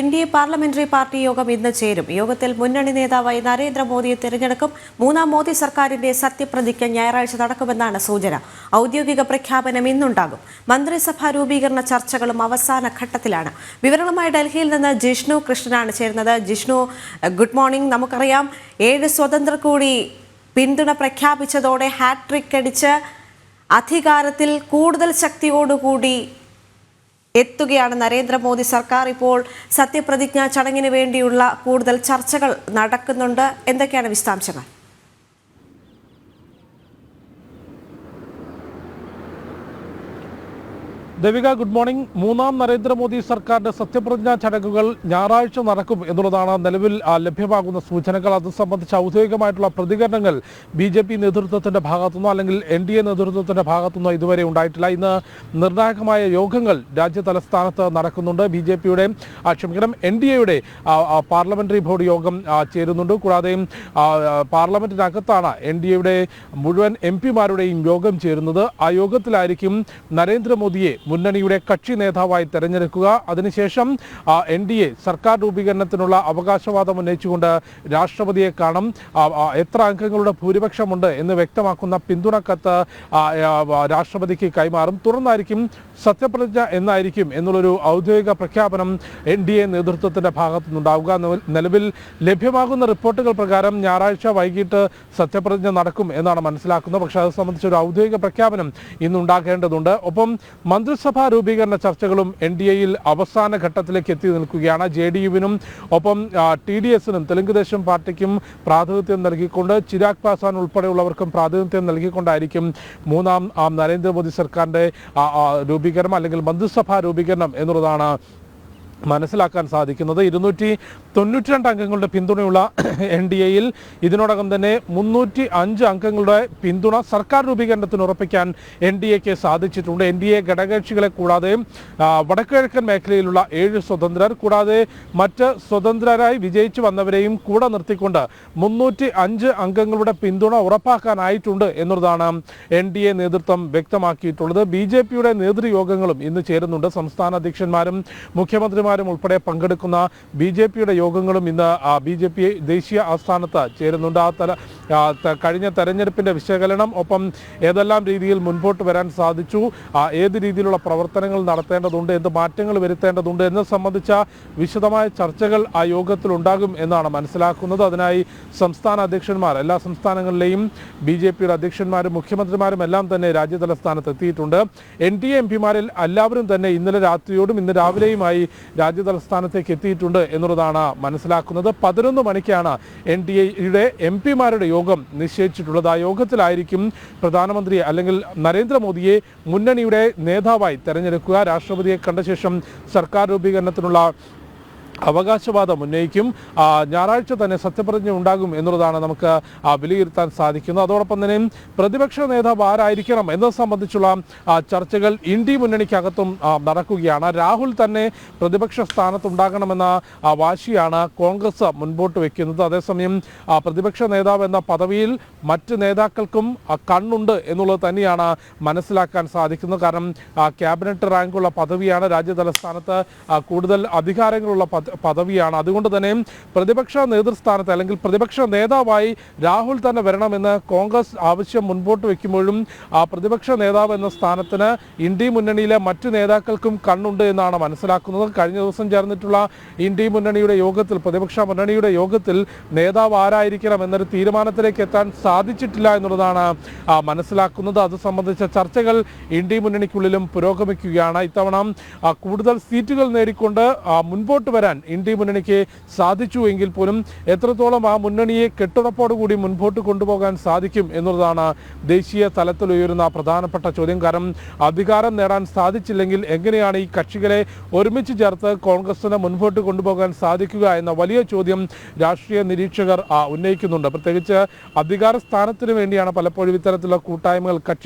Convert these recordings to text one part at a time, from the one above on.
NDA parliamentary party യോഗം ഇന്ന് ചേരും. യോഗത്തിൽ മുന്നണി നേതാവായി നരേന്ദ്രമോദിയെ തിരഞ്ഞെടുക്കും. മൂന്നാം മോദി സർക്കാരിന്റെ സത്യപ്രതിജ്ഞ ഞായറാഴ്ച നടക്കുമെന്നാണ് സൂചന. ഔദ്യോഗിക പ്രഖ്യാപനം ഇന്നുണ്ടാകും. മന്ത്രിസഭാ രൂപീകരണ ചർച്ചകളും അവസാന ഘട്ടത്തിലാണ്. വിവരങ്ങളുമായി ഡൽഹിയിൽ നിന്ന് ജിഷ്ണു കൃഷ്ണനാണ് ചേരുന്നത്. Jishnu, good morning. നമുക്കറിയാം 7 സ്വതന്ത്രർ കൂടി പിന്തുണ പ്രഖ്യാപിച്ചതോടെ ഹാട്രിക് അടിച്ച് അധികാരത്തിൽ കൂടുതൽ ശക്തിയോടുകൂടി എത്തുകയാണ് നരേന്ദ്രമോദി സർക്കാർ. ഇപ്പോൾ സത്യപ്രതിജ്ഞാ ചടങ്ങിന് വേണ്ടിയുള്ള കൂടുതൽ ചർച്ചകൾ നടക്കുന്നുണ്ട്. എന്തൊക്കെയാണ് വിശദാംശങ്ങൾ? Devika, good morning. മൂന്നാം നരേന്ദ്രമോദി സർക്കാരിന്റെ സത്യപ്രതിജ്ഞാ ചടങ്ങുകൾ ഞായറാഴ്ച നടക്കും എന്നുള്ളതാണ് നിലവിൽ ലഭ്യമാകുന്ന സൂചനകൾ. അത് സംബന്ധിച്ച് ഔദ്യോഗികമായിട്ടുള്ള പ്രതികരണങ്ങൾ BJP നേതൃത്വത്തിന്റെ ഭാഗത്തുനിന്നോ അല്ലെങ്കിൽ NDA നേതൃത്വത്തിന്റെ ഭാഗത്തുനിന്നോ ഇതുവരെ ഉണ്ടായിട്ടില്ല. ഇന്ന് നിർണായകമായ യോഗങ്ങൾ രാജ്യ തലസ്ഥാനത്ത് നടക്കുന്നുണ്ട്. NDAയുടെ പാർലമെന്ററി ബോർഡ് യോഗം ചേരുന്നുണ്ട്. കൂടാതെ പാർലമെന്റിനകത്താണ് NDAയുടെ മുഴുവൻ MP-മാരുടെയും യോഗം ചേരുന്നത്. ആ യോഗത്തിലായിരിക്കും നരേന്ദ്രമോദിയെ മുന്നണിയുടെ കക്ഷി നേതാവായി തെരഞ്ഞെടുക്കുക. അതിനുശേഷം NDA സർക്കാർ രൂപീകരണത്തിനുള്ള അവകാശവാദം ഉന്നയിച്ചുകൊണ്ട് രാഷ്ട്രപതിയെ കാണും. എത്ര അംഗങ്ങളുടെ ഭൂരിപക്ഷമുണ്ട് എന്ന് വ്യക്തമാക്കുന്ന പിന്തുണ കത്ത് രാഷ്ട്രപതിക്ക് കൈമാറും. തുടർന്നായിരിക്കും സത്യപ്രതിജ്ഞ എന്നായിരിക്കും എന്നുള്ളൊരു ഔദ്യോഗിക പ്രഖ്യാപനം NDA നേതൃത്വത്തിന്റെ ഭാഗത്തുനിന്നുണ്ടാവുക. നിലവിൽ ലഭ്യമാകുന്ന റിപ്പോർട്ടുകൾ പ്രകാരം ഞായറാഴ്ച വൈകിട്ട് സത്യപ്രതിജ്ഞ നടക്കും എന്നാണ് മനസ്സിലാക്കുന്നത്. പക്ഷേ അത് സംബന്ധിച്ചൊരു ഔദ്യോഗിക പ്രഖ്യാപനം ഇന്നുണ്ടാകേണ്ടതുണ്ട്. ഒപ്പം മന്ത്രിസഭാ രൂപീകരണ ചർച്ചകളും NDAയിൽ അവസാന ഘട്ടത്തിലേക്ക് എത്തി നിൽക്കുകയാണ്. JDU-വിനും ഒപ്പം TDS-നും തെലുങ്കുദേശം പാർട്ടിക്കും പ്രാതിനിധ്യം നൽകിക്കൊണ്ട് ചിരാഗ് പാസ്വാൻ ഉൾപ്പെടെയുള്ളവർക്കും പ്രാതിനിധ്യം നൽകിക്കൊണ്ടായിരിക്കും മൂന്നാം നരേന്ദ്രമോദി സർക്കാരിന്റെ രൂപീകരണം അല്ലെങ്കിൽ മന്ത്രിസഭാ രൂപീകരണം എന്നുള്ളതാണ് മനസ്സിലാക്കാൻ സാധിക്കുന്നത്. 292 അംഗങ്ങളുടെ പിന്തുണയുള്ള NDAയിൽ ഇതിനോടകം തന്നെ 305 അംഗങ്ങളുടെ പിന്തുണ സർക്കാർ രൂപീകരണത്തിന് ഉറപ്പിക്കാൻ NDAക്ക് സാധിച്ചിട്ടുണ്ട്. NDA ഘടകകക്ഷികളെ കൂടാതെ വടക്കുകിഴക്കൻ മേഖലയിലുള്ള 7 സ്വതന്ത്രർ കൂടാതെ മറ്റ് സ്വതന്ത്രരായി വിജയിച്ചു വന്നവരെയും കൂടെ നിർത്തിക്കൊണ്ട് 305 അംഗങ്ങളുടെ പിന്തുണ ഉറപ്പാക്കാനായിട്ടുണ്ട് എന്നുള്ളതാണ് NDA നേതൃത്വം വ്യക്തമാക്കിയിട്ടുള്ളത്. BJPയുടെ നേതൃയോഗങ്ങളും ഇന്ന് ചേരുന്നുണ്ട്. സംസ്ഥാന അധ്യക്ഷന്മാരും മുഖ്യമന്ത്രിമാരും ഉൾപ്പെടെ പങ്കെടുക്കുന്ന BJPയുടെ യോഗങ്ങളും ഇന്ന് BJP ദേശീയ ആസ്ഥാനത്ത് ചേരുന്നുണ്ട്. കഴിഞ്ഞ തെരഞ്ഞെടുപ്പിന്റെ വിശകലനം, ഒപ്പം ഏതെല്ലാം രീതിയിൽ മുൻപോട്ട് വരാൻ സാധിച്ചു, ഏത് രീതിയിലുള്ള പ്രവർത്തനങ്ങൾ നടത്തേണ്ടതുണ്ട്, എന്ത് മാറ്റങ്ങൾ വരുത്തേണ്ടതുണ്ട് എന്ന് സംബന്ധിച്ച വിശദമായ ചർച്ചകൾ ആ യോഗത്തിൽ ഉണ്ടാകും എന്നാണ് മനസ്സിലാക്കുന്നത്. അതിനായി സംസ്ഥാന അധ്യക്ഷന്മാർ, എല്ലാ സംസ്ഥാനങ്ങളിലെയും BJPയുടെ അധ്യക്ഷന്മാരും മുഖ്യമന്ത്രിമാരും എല്ലാം തന്നെ രാജ്യതലസ്ഥാനത്ത് എത്തിയിട്ടുണ്ട്. NDA MP-മാരിൽ എല്ലാവരും തന്നെ ഇന്നലെ രാത്രിയോടും ഇന്ന് രാവിലെയുമായി രാജ്യതലസ്ഥാനത്തേക്ക് എത്തിയിട്ടുണ്ട് എന്നുള്ളതാണ് മനസ്സിലാക്കുന്നത്. 11 മണിക്കാണ് NDAയുടെ MP-മാരുടെ യോഗം നിശ്ചയിച്ചിട്ടുള്ളത്. ആ യോഗത്തിലായിരിക്കും പ്രധാനമന്ത്രി അല്ലെങ്കിൽ നരേന്ദ്രമോദിയെ മുന്നണിയുടെ നേതാവായി തെരഞ്ഞെടുക്കുക. രാഷ്ട്രപതിയെ കണ്ട ശേഷം സർക്കാർ രൂപീകരണത്തിനുള്ള അവകാശവാദം ഉന്നയിക്കും. ഞായറാഴ്ച തന്നെ സത്യപ്രതിജ്ഞ ഉണ്ടാകും എന്നുള്ളതാണ് നമുക്ക് വിലയിരുത്താൻ സാധിക്കുന്നത്. അതോടൊപ്പം തന്നെ പ്രതിപക്ഷ നേതാവ് ആരായിരിക്കണം എന്നത് സംബന്ധിച്ചുള്ള ചർച്ചകൾ ഇന്ത്യ മുന്നണിക്കകത്തും നടക്കുകയാണ്. രാഹുൽ തന്നെ പ്രതിപക്ഷ സ്ഥാനത്തുണ്ടാകണമെന്ന വാശിയാണ് കോൺഗ്രസ് മുൻപോട്ട് വയ്ക്കുന്നത്. അതേസമയം പ്രതിപക്ഷ നേതാവ് എന്ന പദവിയിൽ മറ്റ് നേതാക്കൾക്കും കണ്ണുണ്ട് എന്നുള്ളത് തന്നെയാണ് മനസ്സിലാക്കാൻ സാധിക്കുന്നത്. കാരണം ക്യാബിനറ്റ് റാങ്കുള്ള പദവിയാണ്, രാജ്യതലസ്ഥാനത്ത് കൂടുതൽ അധികാരങ്ങളുള്ള പദവിയാണ്. അതുകൊണ്ട് തന്നെ പ്രതിപക്ഷ നേതൃസ്ഥാനത്ത് അല്ലെങ്കിൽ പ്രതിപക്ഷ നേതാവായി രാഹുൽ തന്നെ വരണമെന്ന് കോൺഗ്രസ് ആവശ്യം മുൻപോട്ട് വയ്ക്കുമ്പോഴും പ്രതിപക്ഷ നേതാവ് എന്ന സ്ഥാനത്തിന് ഇന്ത്യ മുന്നണിയിലെ മറ്റു നേതാക്കൾക്കും കണ്ണുണ്ട് എന്നാണ് മനസ്സിലാക്കുന്നത്. കഴിഞ്ഞ ദിവസം ചേർന്നിട്ടുള്ള ഇന്ത്യ മുന്നണിയുടെ യോഗത്തിൽ, പ്രതിപക്ഷ മുന്നണിയുടെ യോഗത്തിൽ നേതാവ് ആരായിരിക്കണം എന്നൊരു തീരുമാനത്തിലേക്ക് എത്താൻ സാധിച്ചിട്ടില്ല എന്നുള്ളതാണ് മനസ്സിലാക്കുന്നത്. അത് സംബന്ധിച്ച ചർച്ചകൾ ഇന്ത്യ മുന്നണിക്കുള്ളിലും പുരോഗമിക്കുകയാണ്. ഇത്തവണ കൂടുതൽ സീറ്റുകൾ നേടിക്കൊണ്ട് മുൻപോട്ട് വരാൻ ഇന്ത്യ മുന്നണിക്ക് സാധിച്ചു എങ്കിൽ പോലും എത്രത്തോളം ആ മുന്നണിയെ കെട്ടുറപ്പോടുകൂടി മുൻപോട്ട് കൊണ്ടുപോകാൻ സാധിക്കും എന്നുള്ളതാണ് ദേശീയ തലത്തിൽ ഉയരുന്ന പ്രധാനപ്പെട്ട ചോദ്യം. കാരണം അധികാരം നേടാൻ സാധിച്ചില്ലെങ്കിൽ എങ്ങനെയാണ് ഈ കക്ഷികളെ ഒരുമിച്ച് ചേർത്ത് കോൺഗ്രസിനെ മുൻപോട്ട് കൊണ്ടുപോകാൻ സാധിക്കുക എന്ന വലിയ ചോദ്യം രാഷ്ട്രീയ നിരീക്ഷകർ ഉന്നയിക്കുന്നുണ്ട്. പ്രത്യേകിച്ച് അധികാര സ്ഥാനത്തിന് വേണ്ടിയാണ് പലപ്പോഴും ഇത്തരത്തിലുള്ള കൂട്ടായ്മകൾ,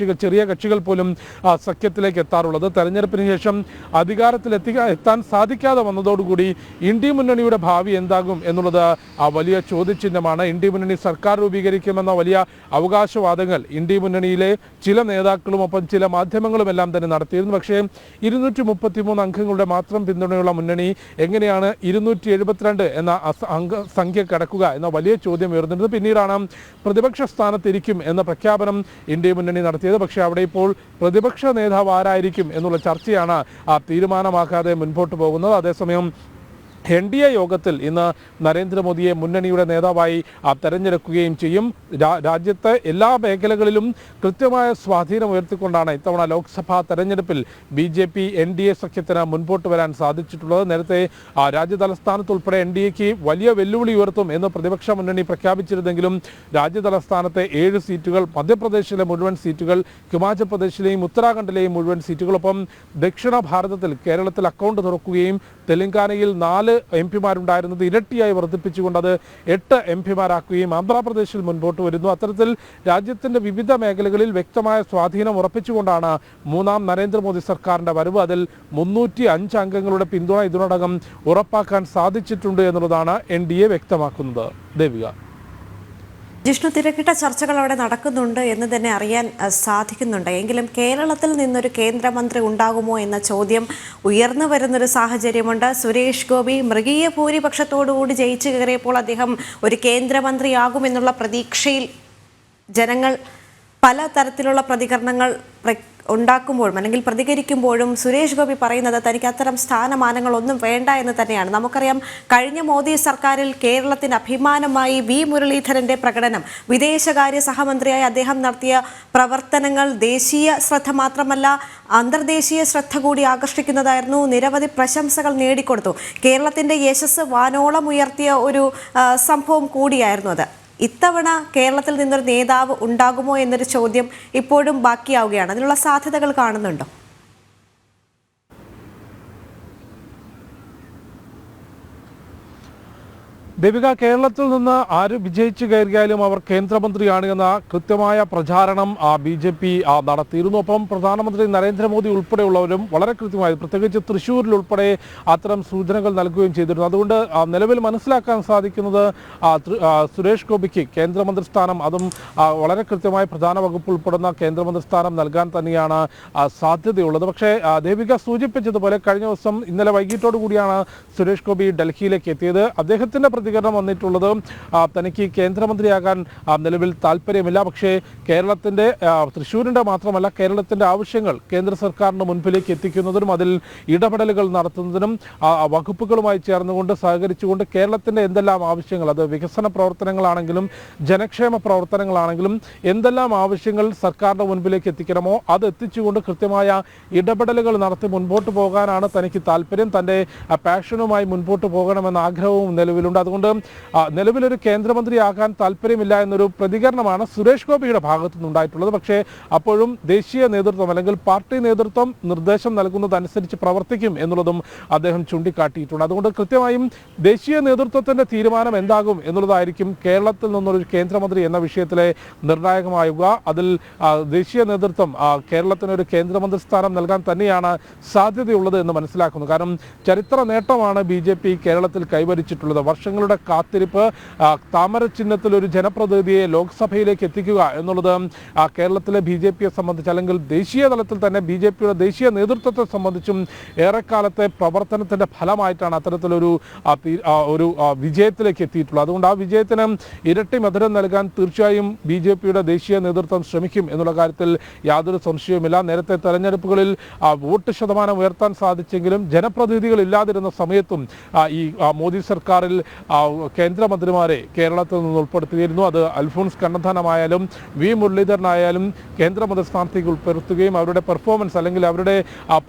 ചെറിയ കക്ഷികൾ പോലും സഖ്യത്തിലേക്ക് എത്താറുള്ളത്. തെരഞ്ഞെടുപ്പിന് ശേഷം അധികാരത്തിൽ എത്താൻ സാധിക്കാതെ വന്നതോടുകൂടി ഇന്ത്യ മുന്നണിയുടെ ഭാവി എന്താകും എന്നുള്ളത് വലിയ ചോദ്യചിഹ്നമാണ്. ഇന്ത്യ മുന്നണി സർക്കാർ രൂപീകരിക്കുമെന്ന വലിയ അവകാശവാദങ്ങൾ ഇന്ത്യ മുന്നണിയിലെ ചില നേതാക്കളും ഒപ്പം ചില മാധ്യമങ്ങളും എല്ലാം തന്നെ നടത്തിയിരുന്നു. പക്ഷേ 233 അംഗങ്ങളുടെ മാത്രം പിന്തുണയുള്ള മുന്നണി എങ്ങനെയാണ് 272 എന്ന സംഖ്യ കടക്കുക എന്ന വലിയ ചോദ്യം ഉയർന്നിരുന്നത്. പിന്നീടാണ് പ്രതിപക്ഷ സ്ഥാനത്തിരിക്കും എന്ന പ്രഖ്യാപനം ഇന്ത്യ മുന്നണി നടത്തിയത്. പക്ഷേ അവിടെ ഇപ്പോൾ പ്രതിപക്ഷ നേതാവ് ആരായിരിക്കും എന്നുള്ള ചർച്ചയാണ് തീരുമാനമാക്കാതെ മുൻപോട്ട് പോകുന്നത്. അതേസമയം NDA യോഗത്തിൽ ഇന്ന് നരേന്ദ്രമോദിയെ മുന്നണിയുടെ നേതാവായി തെരഞ്ഞെടുക്കുകയും ചെയ്യും. രാജ്യത്തെ എല്ലാ മേഖലകളിലും കൃത്യമായ സ്വാധീനം ഉയർത്തിക്കൊണ്ടാണ് ഇത്തവണ ലോക്സഭാ തെരഞ്ഞെടുപ്പിൽ BJP NDA സഖ്യത്തിന് മുൻപോട്ട് വരാൻ സാധിച്ചിട്ടുള്ളത്. നേരത്തെ രാജ്യതലസ്ഥാനത്തുൾപ്പെടെ NDAക്ക് വലിയ വെല്ലുവിളി ഉയർത്തും എന്ന് പ്രതിപക്ഷ മുന്നണി പ്രഖ്യാപിച്ചിരുന്നെങ്കിലും രാജ്യതലസ്ഥാനത്തെ 7 സീറ്റുകൾ, മധ്യപ്രദേശിലെ മുഴുവൻ സീറ്റുകൾ, ഹിമാചൽ പ്രദേശിലെയും ഉത്തരാഖണ്ഡിലെയും മുഴുവൻ സീറ്റുകളൊപ്പം ദക്ഷിണ ഭാരതത്തിൽ കേരളത്തിൽ അക്കൗണ്ട് തുറക്കുകയും തെലങ്കാനയിൽ 4 MP-മാരുണ്ടായിരുന്നത് ഇരട്ടിയായി വർദ്ധിപ്പിച്ചുകൊണ്ട് അത് 8 MP-മാരാക്കുകയും ആന്ധ്രാപ്രദേശിൽ മുൻപോട്ട് വരുന്നു. അത്തരത്തിൽ രാജ്യത്തിൻ്റെ വിവിധ മേഖലകളിൽ വ്യക്തമായ സ്വാധീനം ഉറപ്പിച്ചുകൊണ്ടാണ് മൂന്നാം നരേന്ദ്രമോദി സർക്കാരിൻ്റെ വരവ്. അതിൽ 305 അംഗങ്ങളുടെ പിന്തുണ ഇതിനോടകം ഉറപ്പാക്കാൻ സാധിച്ചിട്ടുണ്ട് എന്നുള്ളതാണ് NDA വ്യക്തമാക്കുന്നത്. ദേവിക. ജിഷ്ണു, തിരക്കിട്ട ചർച്ചകൾ അവിടെ നടക്കുന്നുണ്ട് എന്ന് തന്നെ അറിയാൻ സാധിക്കുന്നുണ്ട്. എങ്കിലും കേരളത്തിൽ നിന്നൊരു കേന്ദ്രമന്ത്രി ഉണ്ടാകുമോ എന്ന ചോദ്യം ഉയർന്നു വരുന്നൊരു സാഹചര്യമുണ്ട്. സുരേഷ് ഗോപി മൃഗീയ ഭൂരിപക്ഷത്തോടുകൂടി ജയിച്ചു കയറിയപ്പോൾ അദ്ദേഹം ഒരു കേന്ദ്രമന്ത്രിയാകുമെന്നുള്ള പ്രതീക്ഷയിൽ ജനങ്ങൾ പല തരത്തിലുള്ള പ്രതികരണങ്ങൾ ഉണ്ടാക്കുമ്പോഴും അല്ലെങ്കിൽ പ്രതികരിക്കുമ്പോഴും സുരേഷ് ഗോപി പറയുന്നത് തനിക്ക് അത്തരം സ്ഥാനമാനങ്ങളൊന്നും വേണ്ട എന്ന് തന്നെയാണ്. നമുക്കറിയാം, കഴിഞ്ഞ മോദി സർക്കാരിൽ കേരളത്തിന് അഭിമാനമായി V. മുരളീധരൻ്റെ പ്രകടനം, വിദേശകാര്യ സഹമന്ത്രിയായി അദ്ദേഹം നടത്തിയ പ്രവർത്തനങ്ങൾ ദേശീയ ശ്രദ്ധ മാത്രമല്ല അന്തർദേശീയ ശ്രദ്ധ കൂടി ആകർഷിക്കുന്നതായിരുന്നു. നിരവധി പ്രശംസകൾ നേടിക്കൊടുത്തു. കേരളത്തിൻ്റെ യശസ് വാനോളം ഉയർത്തിയ ഒരു സംഭവം കൂടിയായിരുന്നു അത്. ഇത്തവണ കേരളത്തിൽ നിന്നൊരു നേതാവ് ഉണ്ടാകുമോ എന്നൊരു ചോദ്യം ഇപ്പോഴും ബാക്കിയാവുകയാണ്. അതിനുള്ള സാധ്യതകൾ കാണുന്നുണ്ടോ? ദേവിക, കേരളത്തിൽ നിന്ന് ആര് വിജയിച്ചു കയറിയാലും അവർ കേന്ദ്രമന്ത്രിയാണ് എന്ന കൃത്യമായ പ്രചാരണം BJP നടത്തിയിരുന്നു. ഒപ്പം പ്രധാനമന്ത്രി നരേന്ദ്രമോദി ഉൾപ്പെടെയുള്ളവരും വളരെ കൃത്യമായി, പ്രത്യേകിച്ച് തൃശ്ശൂരിൽ ഉൾപ്പെടെ അത്തരം സൂചനകൾ നൽകുകയും ചെയ്തിരുന്നു. അതുകൊണ്ട് നിലവിൽ മനസ്സിലാക്കാൻ സാധിക്കുന്നത് സുരേഷ് ഗോപിക്ക് കേന്ദ്രമന്ത്രി സ്ഥാനം, അതും വളരെ കൃത്യമായി പ്രധാന വകുപ്പ് ഉൾപ്പെടുന്ന കേന്ദ്രമന്ത്രി സ്ഥാനം നൽകാൻ തന്നെയാണ് സാധ്യതയുള്ളത്. പക്ഷേ ദേവിക സൂചിപ്പിച്ചതുപോലെ കഴിഞ്ഞ ദിവസം ഇന്നലെ വൈകിട്ടോടു കൂടിയാണ് സുരേഷ് ഗോപി ഡൽഹിയിലേക്ക് എത്തിയത്. അദ്ദേഹത്തിൻ്റെ പ്രതികരണം വന്നിട്ടുള്ളത് തനിക്ക് കേന്ദ്രമന്ത്രിയാകാൻ നിലവിൽ താല്പര്യമില്ല, പക്ഷേ കേരളത്തിൻ്റെ തൃശ്ശൂരിൻ്റെ മാത്രമല്ല കേരളത്തിൻ്റെ ആവശ്യങ്ങൾ കേന്ദ്ര സർക്കാരിന് മുൻപിലേക്ക് എത്തിക്കുന്നതിനും അതിൽ ഇടപെടലുകൾ നടത്തുന്നതിനും വകുപ്പുകളുമായി ചേർന്നുകൊണ്ട് സഹകരിച്ചുകൊണ്ട് കേരളത്തിൻ്റെ എന്തെല്ലാം ആവശ്യങ്ങൾ, അത് വികസന പ്രവർത്തനങ്ങളാണെങ്കിലും ജനക്ഷേമ പ്രവർത്തനങ്ങളാണെങ്കിലും എന്തെല്ലാം ആവശ്യങ്ങൾ സർക്കാരിൻ്റെ മുൻപിലേക്ക് എത്തിക്കണമോ അത് എത്തിച്ചുകൊണ്ട് കൃത്യമായ ഇടപെടലുകൾ നടത്തി മുൻപോട്ട് പോകാനാണ് തനിക്ക് താല്പര്യം. തൻ്റെ പാഷനുമായി മുൻപോട്ട് പോകണമെന്ന ആഗ്രഹവും നിലവിലുണ്ട്. അതുകൊണ്ട് നിലവിലൊരു കേന്ദ്രമന്ത്രിയാകാൻ താല്പര്യമില്ല എന്നൊരു പ്രതികരണമാണ് സുരേഷ് ഗോപിയുടെ ഭാഗത്തു നിന്നുണ്ടായിട്ടുള്ളത്. പക്ഷേ അപ്പോഴും ദേശീയ നേതൃത്വം അല്ലെങ്കിൽ പാർട്ടി നേതൃത്വം നിർദ്ദേശം നൽകുന്നതനുസരിച്ച് പ്രവർത്തിക്കും എന്നുള്ളതും അദ്ദേഹം ചൂണ്ടിക്കാട്ടിയിട്ടുണ്ട്. അതുകൊണ്ട് കൃത്യമായും ദേശീയ നേതൃത്വത്തിൻ്റെ തീരുമാനം എന്താകും എന്നുള്ളതായിരിക്കും കേരളത്തിൽ നിന്നൊരു കേന്ദ്രമന്ത്രി എന്ന വിഷയത്തിലെ നിർണായകമാവുക. അതിൽ ദേശീയ നേതൃത്വം കേരളത്തിനൊരു കേന്ദ്രമന്ത്രി സ്ഥാനം നൽകാൻ തന്നെയാണ് സാധ്യതയുള്ളത് എന്ന് മനസ്സിലാക്കുന്നു. കാരണം ചരിത്ര നേട്ടമാണ് BJP കേരളത്തിൽ കൈവരിച്ചിട്ടുള്ളത്. വർഷങ്ങളുടെ കാത്തിരിപ്പ്, താമര ചിഹ്നത്തിൽ ഒരു ജനപ്രതിനിധിയെ ലോക്സഭയിലേക്ക് എത്തിക്കുക എന്നുള്ളത് കേരളത്തിലെ BJPയെ സംബന്ധിച്ച് അല്ലെങ്കിൽ ദേശീയ തലത്തിൽ തന്നെ BJPയുടെ ദേശീയ നേതൃത്വത്തെ സംബന്ധിച്ചും ഏറെക്കാലത്തെ പ്രവർത്തനത്തിൻ്റെ ഫലമായിട്ടാണ് അത്തരത്തിലൊരു വിജയത്തിലേക്ക് എത്തിയിട്ടുള്ളത്. അതുകൊണ്ട് ആ വിജയത്തിന് ഇരട്ടി മധുരം നൽകാൻ തീർച്ചയായും BJPയുടെ ദേശീയ നേതൃത്വം ശ്രമിക്കും എന്നുള്ള കാര്യത്തിൽ യാതൊരു സംശയവുമില്ല. നേരത്തെ തെരഞ്ഞെടുപ്പുകളിൽ വോട്ട് ശതമാനം ഉയർത്താൻ സാധിച്ചെങ്കിലും ജനപ്രതിനിധികൾ ഇല്ലാതിരുന്ന സമയത്തും ഈ മോദി സർക്കാരിൽ കേന്ദ്രമന്ത്രിമാരെ കേരളത്തിൽ നിന്ന് ഉൾപ്പെടുത്തിയിരുന്നു. അത് അൽഫോൺസ് കണ്ണന്താനമായാലും V. മുരളീധരനായാലും കേന്ദ്രമന്ത്രി സ്ഥാനത്തേക്ക് ഉൾപ്പെടുത്തുകയും അവരുടെ പെർഫോമൻസ് അല്ലെങ്കിൽ അവരുടെ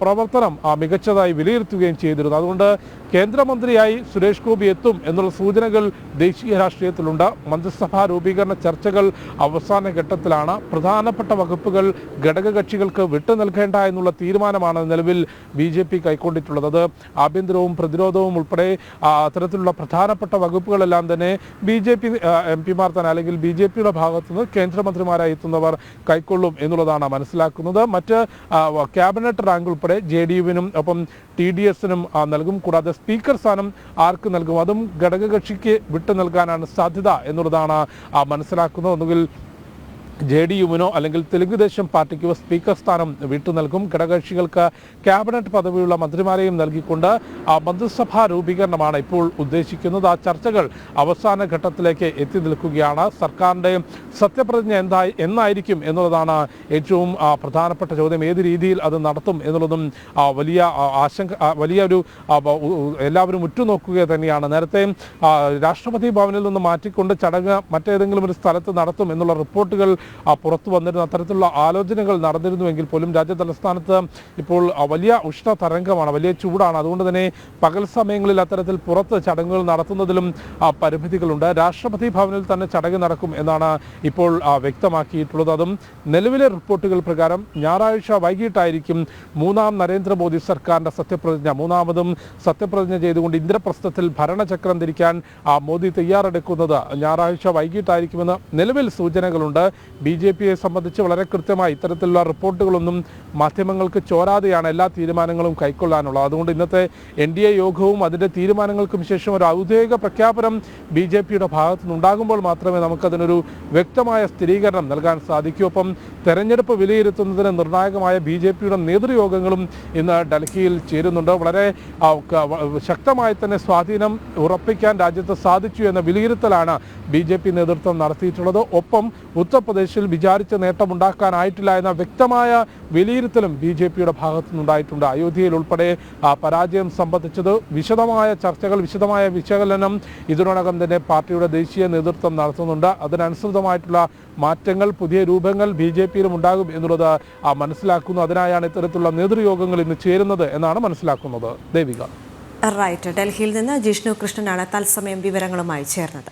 പ്രവർത്തനം മികച്ചതായി വിലയിരുത്തുകയും ചെയ്തിരുന്നു. അതുകൊണ്ട് കേന്ദ്രമന്ത്രിയായി സുരേഷ് ഗോപി എത്തും എന്നുള്ള സൂചനകൾ ദേശീയ രാഷ്ട്രീയത്തിലുണ്ട്. മന്ത്രിസഭാ രൂപീകരണ ചർച്ചകൾ അവസാന ഘട്ടത്തിലാണ്. പ്രധാനപ്പെട്ട വകുപ്പുകൾ ഘടകകക്ഷികൾക്ക് വിട്ടു നൽകേണ്ട എന്നുള്ള തീരുമാനമാണ് നിലവിൽ BJP കൈക്കൊണ്ടിട്ടുള്ളത്. അത് ആഭ്യന്തരവും പ്രതിരോധവും ഉൾപ്പെടെ അത്തരത്തിലുള്ള പ്രധാനപ്പെട്ട വകുപ്പുകളെല്ലാം തന്നെ BJP MP-മാർ തന്നെ അല്ലെങ്കിൽ BJP-യുടെ ഭാഗത്തുനിന്ന് കേന്ദ്രമന്ത്രിമാരായി എത്തുന്നവർ കൈക്കൊള്ളും എന്നുള്ളതാണ് മനസ്സിലാക്കുന്നത്. മറ്റ് ക്യാബിനറ്റ് റാങ്ക് ഉൾപ്പെടെ JDU-വിനും ഒപ്പം TDS-നും നൽകും. കൂടാതെ സ്പീക്കർ സ്ഥാനം ആർക്ക് നൽകും, അതും ഘടകകക്ഷിക്ക് വിട്ടു നൽകാനാണ് സാധ്യത എന്നുള്ളതാണ് മനസ്സിലാക്കുന്നത്. ഒന്നുകിൽ JDU-വിനോ അല്ലെങ്കിൽ തെലുങ്കുദേശം പാർട്ടിക്കോ സ്പീക്കർ സ്ഥാനം വിട്ടു നൽകും. ഘടകകക്ഷികൾക്ക് ക്യാബിനറ്റ് പദവിയുള്ള മന്ത്രിമാരെയും നൽകിക്കൊണ്ട് മന്ത്രിസഭാ രൂപീകരണമാണ് ഇപ്പോൾ ഉദ്ദേശിക്കുന്നത്. ആ ചർച്ചകൾ അവസാന ഘട്ടത്തിലേക്ക് എത്തി നിൽക്കുകയാണ്. സർക്കാരിൻ്റെ സത്യപ്രതിജ്ഞ എന്നായിരിക്കും എന്നുള്ളതാണ് ഏറ്റവും പ്രധാനപ്പെട്ട ചോദ്യം. ഏത് രീതിയിൽ അത് നടത്തും എന്നുള്ളതും വലിയൊരു എല്ലാവരും ഉറ്റുനോക്കുക തന്നെയാണ്. നേരത്തെ രാഷ്ട്രപതി ഭവനിൽ നിന്ന് മാറ്റിക്കൊണ്ട് ചടങ്ങ് മറ്റേതെങ്കിലും ഒരു സ്ഥലത്ത് നടത്തും എന്നുള്ള റിപ്പോർട്ടുകൾ പുറത്തു വന്നിരുന്ന അത്തരത്തിലുള്ള ആലോചനകൾ നടന്നിരുന്നുവെങ്കിൽ പോലും രാജ്യ തലസ്ഥാനത്ത് ഇപ്പോൾ വലിയ ഉഷ്ണതരംഗമാണ്, വലിയ ചൂടാണ്. അതുകൊണ്ട് തന്നെ പകൽ സമയങ്ങളിൽ അത്തരത്തിൽ പുറത്ത് ചടങ്ങുകൾ നടത്തുന്നതിലും പരിമിതികളുണ്ട്. രാഷ്ട്രപതി ഭവനിൽ തന്നെ ചടങ്ങ് നടക്കും എന്നാണ് ഇപ്പോൾ വ്യക്തമാക്കിയിട്ടുള്ളത്. അതും നിലവിലെ റിപ്പോർട്ടുകൾ പ്രകാരം ഞായറാഴ്ച വൈകിട്ടായിരിക്കും മൂന്നാം നരേന്ദ്രമോദി സർക്കാരിൻ്റെ സത്യപ്രതിജ്ഞ. മൂന്നാമതും സത്യപ്രതിജ്ഞ ചെയ്തുകൊണ്ട് ഇന്ദ്രപ്രസ്ഥത്തിൽ ഭരണചക്രം തിരിക്കാൻ മോദി തയ്യാറെടുക്കുന്നത് ഞായറാഴ്ച വൈകിട്ടായിരിക്കുമെന്ന് നിലവിൽ സൂചനകളുണ്ട്. BJP-യെ സംബന്ധിച്ച് വളരെ കൃത്യമായി ഇത്തരത്തിലുള്ള റിപ്പോർട്ടുകളൊന്നും മാധ്യമങ്ങൾക്ക് ചോരാതെയാണ് എല്ലാ തീരുമാനങ്ങളും കൈക്കൊള്ളാനുള്ളത്. അതുകൊണ്ട് ഇന്നത്തെ NDA യോഗവും അതിൻ്റെ തീരുമാനങ്ങൾക്കും ശേഷം ഒരു ഔദ്യോഗിക പ്രഖ്യാപനം BJP-യുടെ ഭാഗത്തു നിന്നുണ്ടാകുമ്പോൾ മാത്രമേ നമുക്കതിനൊരു വ്യക്തമായ സ്ഥിരീകരണം നൽകാൻ സാധിക്കൂ. ഒപ്പം തെരഞ്ഞെടുപ്പ് വിലയിരുത്തുന്നതിന് നിർണായകമായ BJP-യുടെ നേതൃയോഗങ്ങളും ഇന്ന് ഡൽഹിയിൽ ചേരുന്നുണ്ട്. വളരെ ശക്തമായി തന്നെ സ്വാധീനം ഉറപ്പിക്കാൻ രാജ്യത്ത് സാധിച്ചു എന്ന വിലയിരുത്തലാണ് BJP നേതൃത്വം നടത്തിയിട്ടുള്ളത്. ഒപ്പം ഉത്തർപ്രദേശിൽ വിചാരിച്ച നേട്ടമുണ്ടാക്കാനായിട്ടില്ല എന്ന വ്യക്തമായ വിലയിരുത്തലും BJP-യുടെ ഭാഗത്തു നിന്നുണ്ടായിട്ടുണ്ട്. അയോധ്യയിൽ ഉൾപ്പെടെ പരാജയം സംബന്ധിച്ചത് വിശദമായ ചർച്ചകൾ, വിശദമായ വിശകലനം ഇതിനോടകം തന്നെ പാർട്ടിയുടെ ദേശീയ നേതൃത്വം നടത്തുന്നുണ്ട്. അതിനനുസൃതമായിട്ടുള്ള മാറ്റങ്ങൾ, പുതിയ രൂപങ്ങൾ BJP-യിലും ഉണ്ടാകും എന്നുള്ളത് മനസ്സിലാക്കുന്നു. അതിനായാണ് ഇത്തരത്തിലുള്ള നേതൃയോഗങ്ങൾ ഇന്ന് ചേരുന്നത് എന്നാണ് മനസ്സിലാക്കുന്നത്. ദേവിക. റൈറ്റ്. ഡൽഹിയിൽ നിന്ന് ജിഷ്ണു കൃഷ്ണനാണ് തത്സമയം വിവരങ്ങളുമായി ചേർന്നത്.